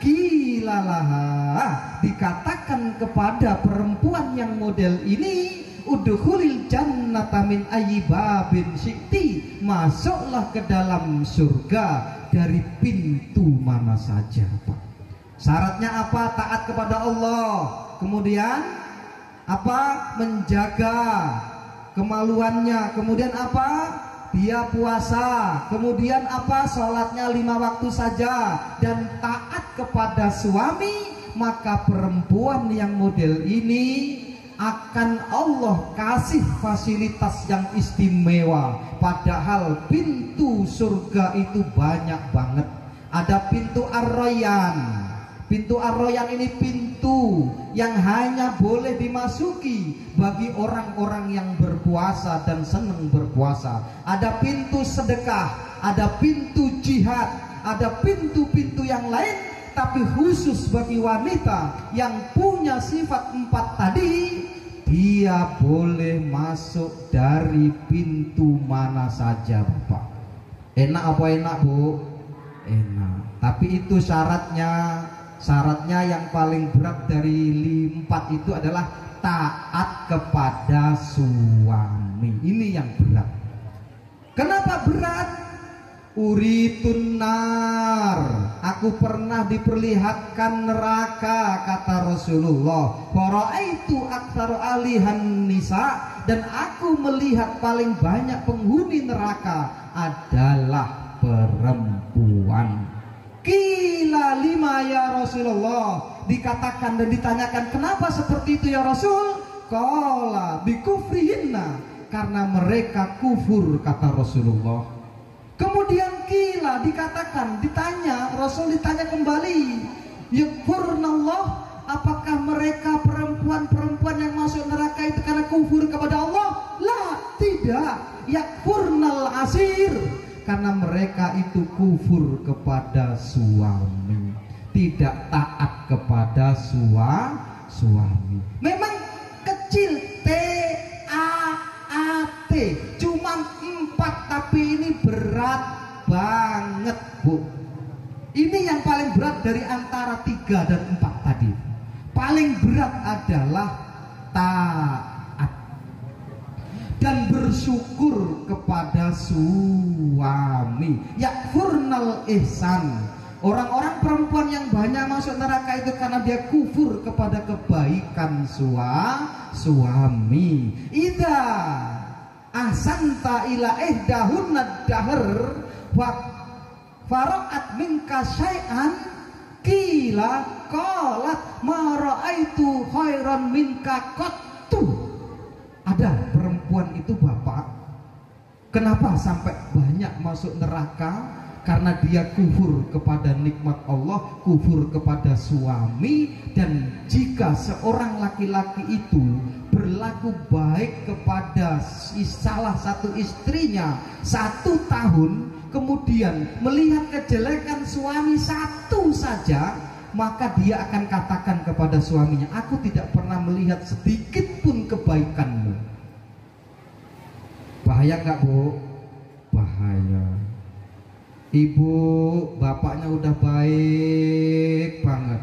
Kilalaha, dikatakan kepada perempuan yang model ini, udkhulil jannata min ayyi babin syi'ti, masuklah ke dalam surga dari pintu mana saja, Pak. Syaratnya apa? Taat kepada Allah. Kemudian apa? Menjaga kemaluannya. Kemudian apa? Dia puasa. Kemudian apa? Sholatnya 5 waktu saja dan taat kepada suami. Maka perempuan yang model ini akan Allah kasih fasilitas yang istimewa. Padahal pintu surga itu banyak banget. Ada pintu Ar-Rayyan. Pintu Ar-Rayyan ini pintu yang hanya boleh dimasuki bagi orang-orang yang berpuasa dan senang berpuasa. Ada pintu sedekah, ada pintu jihad, ada pintu-pintu yang lain. Tapi khusus bagi wanita yang punya sifat 4 tadi, dia boleh masuk dari pintu mana saja, Bapak. Enak apa enak, Bu? Enak. Tapi itu syaratnya yang paling berat dari 4 itu adalah taat kepada suami. Ini yang berat. Kenapa berat? Uritun nar, aku pernah diperlihatkan neraka, kata Rasulullah. Faraitu aktsara alihan nisa, dan aku melihat paling banyak penghuni neraka adalah perempuan. Qila lima ya Rasulullah, dikatakan dan ditanyakan, kenapa seperti itu ya Rasul? Qala bikufrihinna, karena mereka kufur, kata Rasulullah. Kemudian kila dikatakan, Rasul ditanya kembali, yakfurnallah, apakah mereka perempuan-perempuan yang masuk neraka itu karena kufur kepada Allah? Lah, tidak. Yakfurnal asir, karena mereka itu kufur kepada suami, tidak taat kepada suami. Memang kecil, T-A-A-T, cuman 4, tapi ini berat banget, Bu. dari antara 3 dan 4 tadi. Paling berat adalah taat dan bersyukur kepada suami. Yakfurnal ihsan. Orang-orang perempuan yang banyak masuk neraka itu karena dia kufur kepada kebaikan suami. Ida ahsanta ila ihdahunna dahr wa fara'at minka syai'an qila qalat ma ra'aitu khairan minka qattu. Ada perempuan itu bapak, kenapa sampai banyak masuk neraka? Karena dia kufur kepada nikmat Allah, kufur kepada suami. Dan jika seorang laki-laki itu berlaku baik kepada salah satu istrinya 1 tahun, kemudian melihat kejelekan suami 1 saja, maka dia akan katakan kepada suaminya, aku tidak pernah melihat sedikit pun kebaikanmu. Bahaya nggak, Bu? Bahaya. Ibu, bapaknya udah baik banget.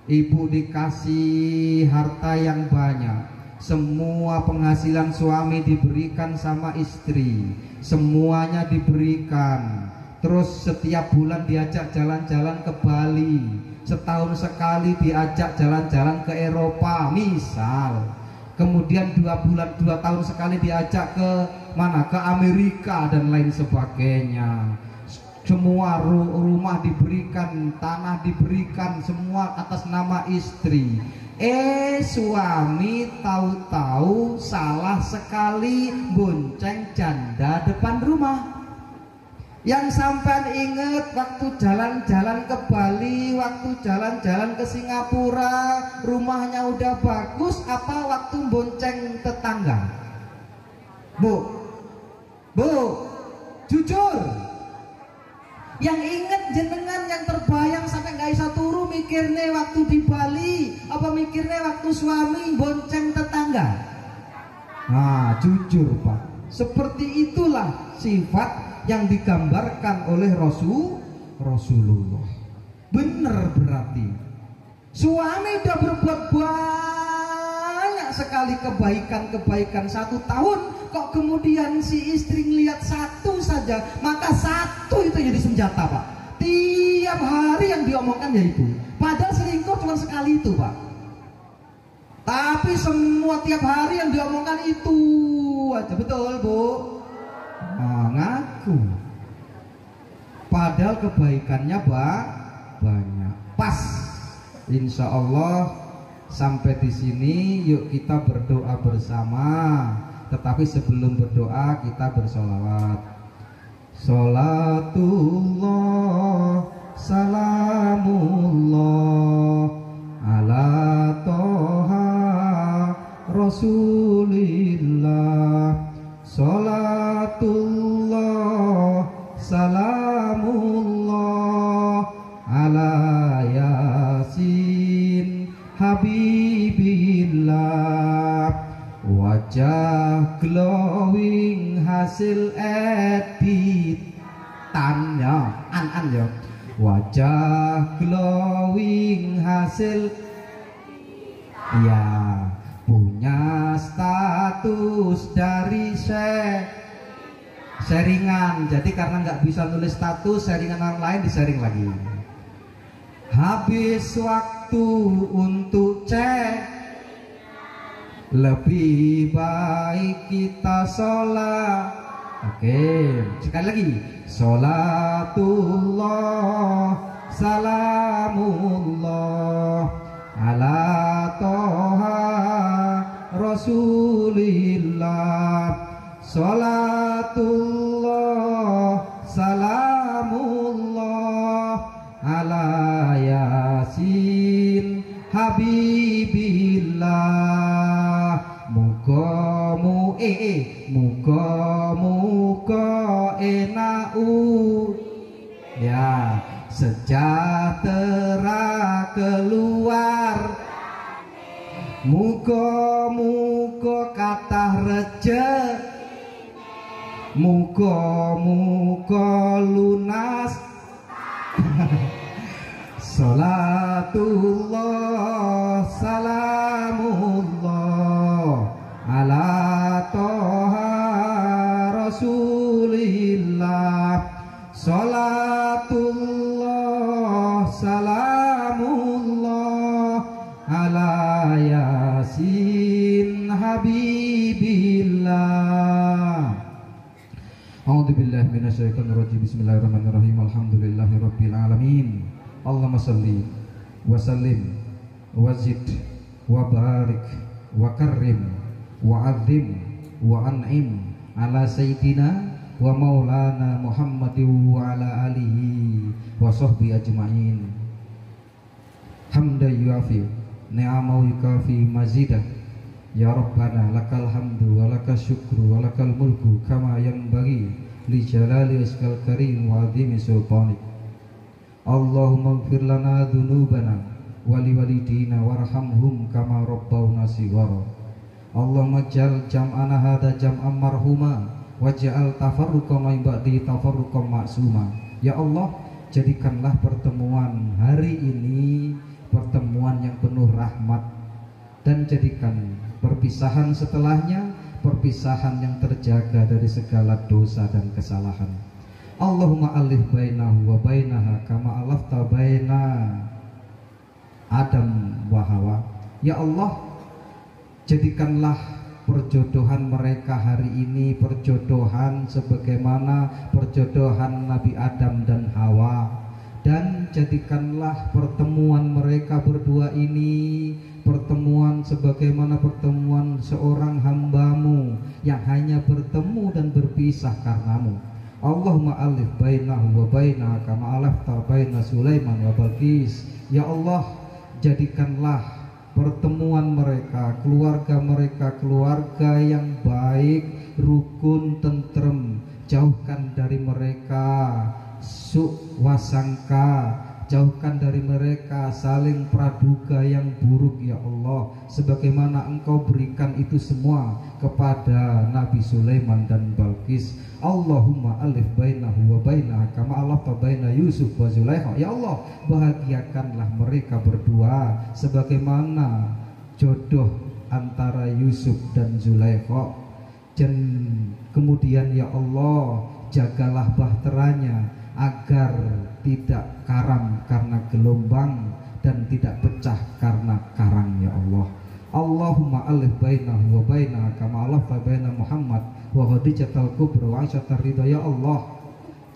Ibu dikasih harta yang banyak. Semua penghasilan suami diberikan sama istri. Semuanya diberikan. Terus setiap bulan diajak jalan-jalan ke Bali. Setahun sekali diajak jalan-jalan ke Eropa, misal. Kemudian 2 tahun sekali diajak ke mana? Ke Amerika dan lain sebagainya. Semua rumah diberikan, tanah diberikan, semua atas nama istri. Suami tahu-tahu salah sekali bonceng janda depan rumah. Yang sampean inget waktu jalan-jalan ke Bali, waktu jalan-jalan ke Singapura, rumahnya udah bagus, apa waktu bonceng tetangga? Bu, jujur. Yang inget jenengan, yang terbayang sampai nggak bisa turu mikirnya waktu di Bali, apa mikirnya waktu suami bonceng tetangga? Nah, jujur Pak, seperti itulah sifat yang digambarkan oleh Rasulullah. Bener berarti suami udah berbuat banyak sekali kebaikan 1 tahun, kok kemudian si istri ngelihat 1 saja, maka 1 itu jadi senjata Pak. Tiap hari yang diomongkan ya itu. Padahal selingkuh cuma sekali itu Pak. Tapi semua tiap hari yang diomongkan itu aja. Betul Bu? Ngaku. Padahal kebaikannya banyak. Pas. Insya Allah sampai di sini yuk kita berdoa bersama. Tetapi sebelum berdoa kita bersolawat. Salatullah salamullah ala toha Rasulillah. Salatullah salamullah ala Yasin Habibillah. Wajah glowing hasil editannya an ya. Wajah glowing hasil ya, punya status dari sharingan. Jadi karena nggak bisa nulis status, sharingan orang lain di-sharing lagi. Habis waktu untuk cek, lebih baik kita sholat. Oke, sekali lagi. Sholatullah salamullah ala toha Rasulillah. Sholatullah salamullah ala Yasin Habibillah. Muga-muga enau ya, sejahtera keluar. Muga-muga kathah rejeki, muga-muga lunas Salatullah salamullah ala toha rasulillah. Salatullah salamullah ala yasin habibillah. A'udzu billahi minasyaitonir rajim. Bismillahirrahmanirrahim. Alhamdulillahirabbil alamin. Allahumma shalli wa sallim wa zid wa barik wa karrim wa azim wa an'im ala sayyidina wa maulana Muhammadin wa ala alihi wa sahbihi ajma'in. Hamda yuafi ni'amahu yukafi mazidah. Ya Rabbana lakal hamdu wa lakal syukru wa lakal mulku kama yanbaghi li jalali wajhikal karim wa azimi sultanik. Allahumma ighfir lana dhunubana wa liwalidina warhamhum kama rabbawna shighara. Allahumma ja'al jam'ana hadza jam'an marhuma waj'al tafarruqa min ba'di tafarruqan ma'suma. Ya Allah, jadikanlah pertemuan hari ini pertemuan yang penuh rahmat, dan jadikan perpisahan setelahnya perpisahan yang terjaga dari segala dosa dan kesalahan. Allahumma alif bainahu wa bainaha kama alafta baina Adam wa Hawa. Ya Allah, jadikanlah perjodohan mereka hari ini perjodohan sebagaimana perjodohan Nabi Adam dan Hawa, dan jadikanlah pertemuan mereka berdua ini pertemuan sebagaimana pertemuan seorang hambamu yang hanya bertemu dan berpisah karenamu. Allahumma alif bainahu wa bainaha kama alafta baina Sulaiman wa Balqis. Ya Allah, jadikanlah pertemuan mereka, keluarga yang baik, rukun, tentrem. Jauhkan dari mereka wasangka, jauhkan dari mereka saling praduga yang buruk. Ya Allah, sebagaimana Engkau berikan itu semua kepada Nabi Sulaiman dan Balqis. Allahumma alif bainahu wa bainaha kama alafta baina Yusuf wa Zulaikha. Ya Allah, bahagiakanlah mereka berdua sebagaimana jodoh antara Yusuf dan Zulaikha. Dan kemudian ya Allah, jagalah bahteranya agar tidak karam karena gelombang dan tidak pecah karena karang. Ya Allah, Allahumma alif bainahu wa bainaha kama alafta baina Muhammad wa Khadijatul Kubra wa Aisyah ridha. Ya Allah,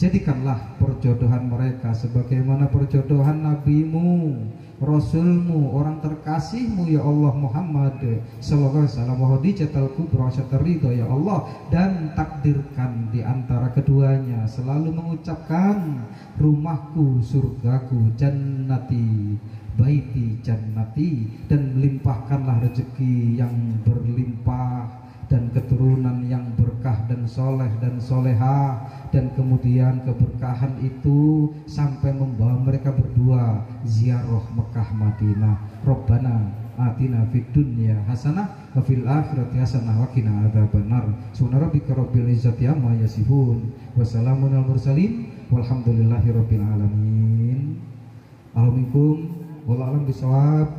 jadikanlah perjodohan mereka sebagaimana perjodohan nabimu, rasulmu, orang terkasihmu ya Allah Muhammad sallallahu alaihi wasallam wa Khadijatul Kubra wa Aisyah ridha. Ya Allah, dan takdirkan di antara keduanya selalu mengucapkan rumahku surgaku, jannati baiti jannati, dan melimpahkanlah rezeki yang berlimpah dan keturunan yang berkah dan soleh dan soleha, dan kemudian keberkahan itu sampai membawa mereka berdua ziarah Mekah Madinah. Rabbana atina fid dunya hasanah wa fil akhirati hasanah wa qina adzabannar. Subhana rabbika rabbil izzati amma yasifun wa salamun alal mursalin walhamdulillahi rabbil alamin. Alhamdulillah wallahu a'lam bishawab.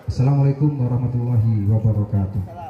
Assalamualaikum warahmatullahi wabarakatuh.